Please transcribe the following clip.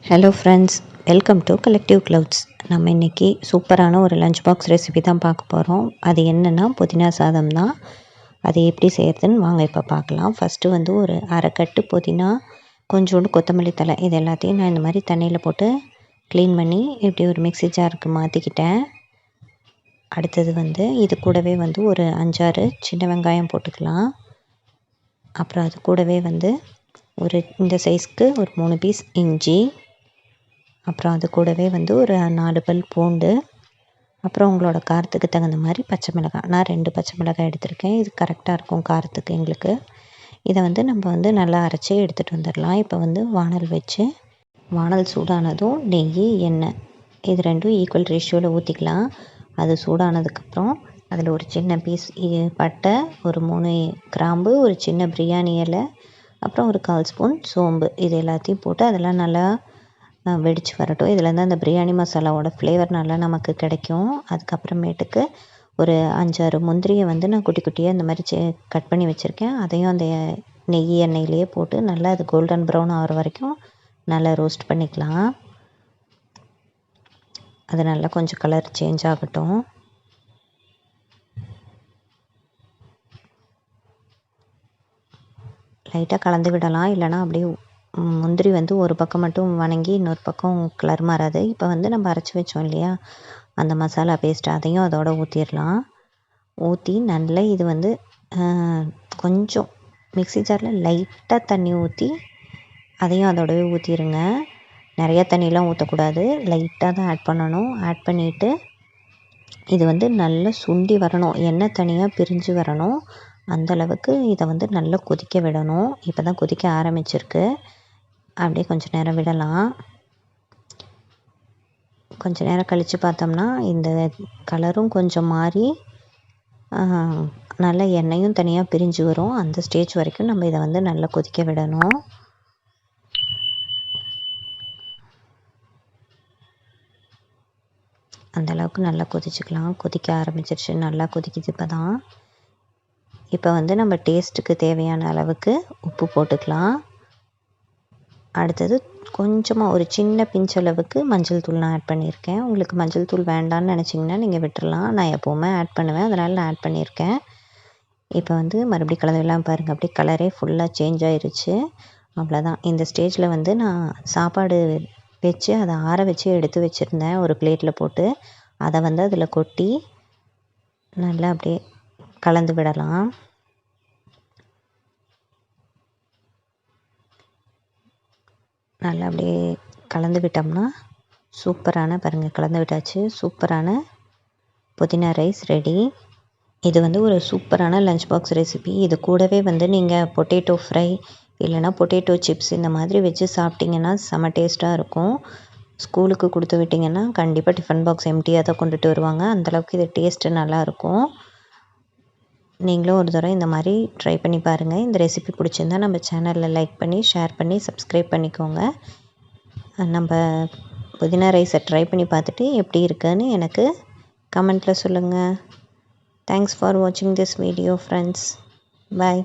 Hello friends, welcome to collective clouds. நம்ம இன்றைக்கி சூப்பரான ஒரு லஞ்ச் பாக்ஸ் ரெசிபி தான் பார்க்க போகிறோம். அது என்னென்னா புதினா சாதம் தான். அது எப்படி செய்கிறதுன்னு வாங்க இப்போ பார்க்கலாம். ஃபஸ்ட்டு வந்து ஒரு அரைக்கட்டு புதினா, கொஞ்சோண்டு கொத்தமல்லி தழை, இது எல்லாத்தையும் நான் இந்த மாதிரி தண்ணியில் போட்டு க்ளீன் பண்ணி இப்படி ஒரு மிக்ஸி ஜாருக்கு மாற்றிக்கிட்டேன். அடுத்தது வந்து இது கூடவே வந்து ஒரு 5-6 சின்ன வெங்காயம் போட்டுக்கலாம். அப்புறம் அது கூடவே வந்து ஒரு இந்த சைஸ்க்கு ஒரு 3 பீஸ் இஞ்சி, அப்புறம் அது கூடவே வந்து ஒரு 4 பல் பூண்டு, அப்புறம் உங்களோட காரத்துக்கு தகுந்த மாதிரி பச்சை மிளகாய். நான் 2 பச்சை மிளகாய் எடுத்திருக்கேன். இது கரெக்டாக இருக்கும் காரத்துக்கு எங்களுக்கு. இதை வந்து நம்ம வந்து நல்லா அரைச்சி எடுத்துகிட்டு வந்துடலாம். இப்போ வந்து வானல் வச்சு, வானல் சூடானதும் நெய், எண்ணெய் இது ரெண்டும் ஈக்குவல் ரேஷியோவில் ஊற்றிக்கலாம். அது சூடானதுக்கப்புறம் அதில் ஒரு சின்ன பீஸ் பட்டை, ஒரு 3 கிராம்பு, ஒரு சின்ன பிரியாணி இலை, அப்புறம் ஒரு 1/4 ஸ்பூன் சோம்பு, இது எல்லாத்தையும் போட்டு அதெல்லாம் நல்லா வெடித்து வரட்டும். இதுலேருந்து அந்த பிரியாணி மசாலாவோட ஃப்ளேவர் நல்லா நமக்கு கிடைக்கும். அதுக்கப்புறமேட்டுக்கு ஒரு 5-6 முந்திரியை வந்து நான் குட்டி குட்டியாக இந்த மாதிரி கட் பண்ணி வச்சுருக்கேன். அதையும் அந்த நெய் எண்ணெயிலேயே போட்டு நல்லா அது கோல்டன் ப்ரௌன் ஆகிற வரைக்கும் நல்லா ரோஸ்ட் பண்ணிக்கலாம். அது நல்லா கொஞ்சம் கலர் சேஞ்ச் ஆகட்டும். லைட்டாக கலந்து விடலாம், இல்லைனா அப்படியே முந்திரி வந்து ஒரு பக்கம் மட்டும் வணங்கி இன்னொரு பக்கம் கலர் மாறாது. இப்போ வந்து நம்ம அரைச்சி வச்சோம் இல்லையா அந்த மசாலா பேஸ்ட், அதையும் அதோட ஊற்றிடலாம். ஊற்றி நல்லா இது வந்து கொஞ்சம் மிக்ஸி ஜாரில் லைட்டாக தண்ணி ஊற்றி அதையும் அதோடவே ஊற்றிடுங்க. நிறையா தண்ணியெலாம் ஊற்றக்கூடாது, லைட்டாக தான் ஆட் பண்ணணும். ஆட் பண்ணிவிட்டு இது வந்து நல்லா சுண்டி வரணும், எண்ணெய் தனியாக பிரிஞ்சு வரணும். அந்தளவுக்கு இதை வந்து நல்லா கொதிக்க விடணும். இப்போ தான் கொதிக்க ஆரம்பிச்சிருக்கு. அப்படியே கொஞ்சம் நேரம் விடலாம். கொஞ்சம் நேரம் கழித்து பார்த்தோம்னா இந்த கலரும் கொஞ்சம் மாறி நல்லா எண்ணெயும் தனியாக பிரிஞ்சு வரும். அந்த ஸ்டேஜ் வரைக்கும் நம்ம இதை வந்து நல்லா கொதிக்க விடணும். அந்தளவுக்கு நல்லா கொதிச்சுக்கலாம். கொதிக்க ஆரம்பிச்சிருச்சு, நல்லா கொதிக்குது இப்போ தான். இப்போ வந்து நம்ம டேஸ்ட்டுக்கு தேவையான அளவுக்கு உப்பு போட்டுக்கலாம். அடுத்தது கொஞ்சமாக ஒரு சின்ன பிஞ்சளவுக்கு மஞ்சள் தூள் நான் ஆட் பண்ணியிருக்கேன். உங்களுக்கு மஞ்சள் தூள் வேண்டான்னு நினச்சிங்கன்னா நீங்கள் விட்டுறலாம். நான் எப்போவுமே ஆட் பண்ணுவேன், அதனால் நான் ஆட் பண்ணியிருக்கேன். இப்போ வந்து மறுபடியும் கலவையெல்லாம் பாருங்கள், அப்படியே கலரே ஃபுல்லாக சேஞ்ச் ஆயிருச்சு. அவ்வளோதான். இந்த ஸ்டேஜில் வந்து நான் சாப்பாடு வச்சு அதை ஆற வச்சு எடுத்து வச்சுருந்தேன் ஒரு பிளேட்டில் போட்டு. அதை வந்து அதில் கொட்டி நல்லா அப்படியே கலந்து விடலாம். நல்லா அப்படியே கலந்து விட்டோம்னா சூப்பரான, பாருங்கள் கலந்து விட்டாச்சு, சூப்பரான புதினா ரைஸ் ரெடி. இது வந்து ஒரு சூப்பரான லஞ்ச் பாக்ஸ் ரெசிபி. இது கூடவே வந்து நீங்கள் பொட்டேட்டோ ஃப்ரை இல்லைனா பொட்டேட்டோ சிப்ஸ் இந்த மாதிரி வச்சு சாப்பிட்டிங்கன்னா செம டேஸ்ட்டாக இருக்கும். ஸ்கூலுக்கு கொடுத்து விட்டிங்கன்னா கண்டிப்பாக டிஃபன் பாக்ஸ் எம்டியாக தான் கொண்டுட்டு வருவாங்க. அந்தளவுக்கு இது டேஸ்ட்டு நல்லாயிருக்கும். நீங்களும் ஒரு தடவை இந்த மாதிரி ட்ரை பண்ணி பாருங்கள். இந்த ரெசிபி பிடிச்சிருந்தா நம்ம சேனலில் லைக் பண்ணி, ஷேர் பண்ணி, சப்ஸ்கிரைப் பண்ணிக்கோங்க. நம்ம புதினா ரைஸை ட்ரை பண்ணி பார்த்துட்டு எப்படி இருக்குன்னு எனக்கு கமெண்ட்டில் சொல்லுங்கள். தேங்க்ஸ் ஃபார் வாட்சிங் திஸ் வீடியோ ஃப்ரெண்ட்ஸ். பாய்.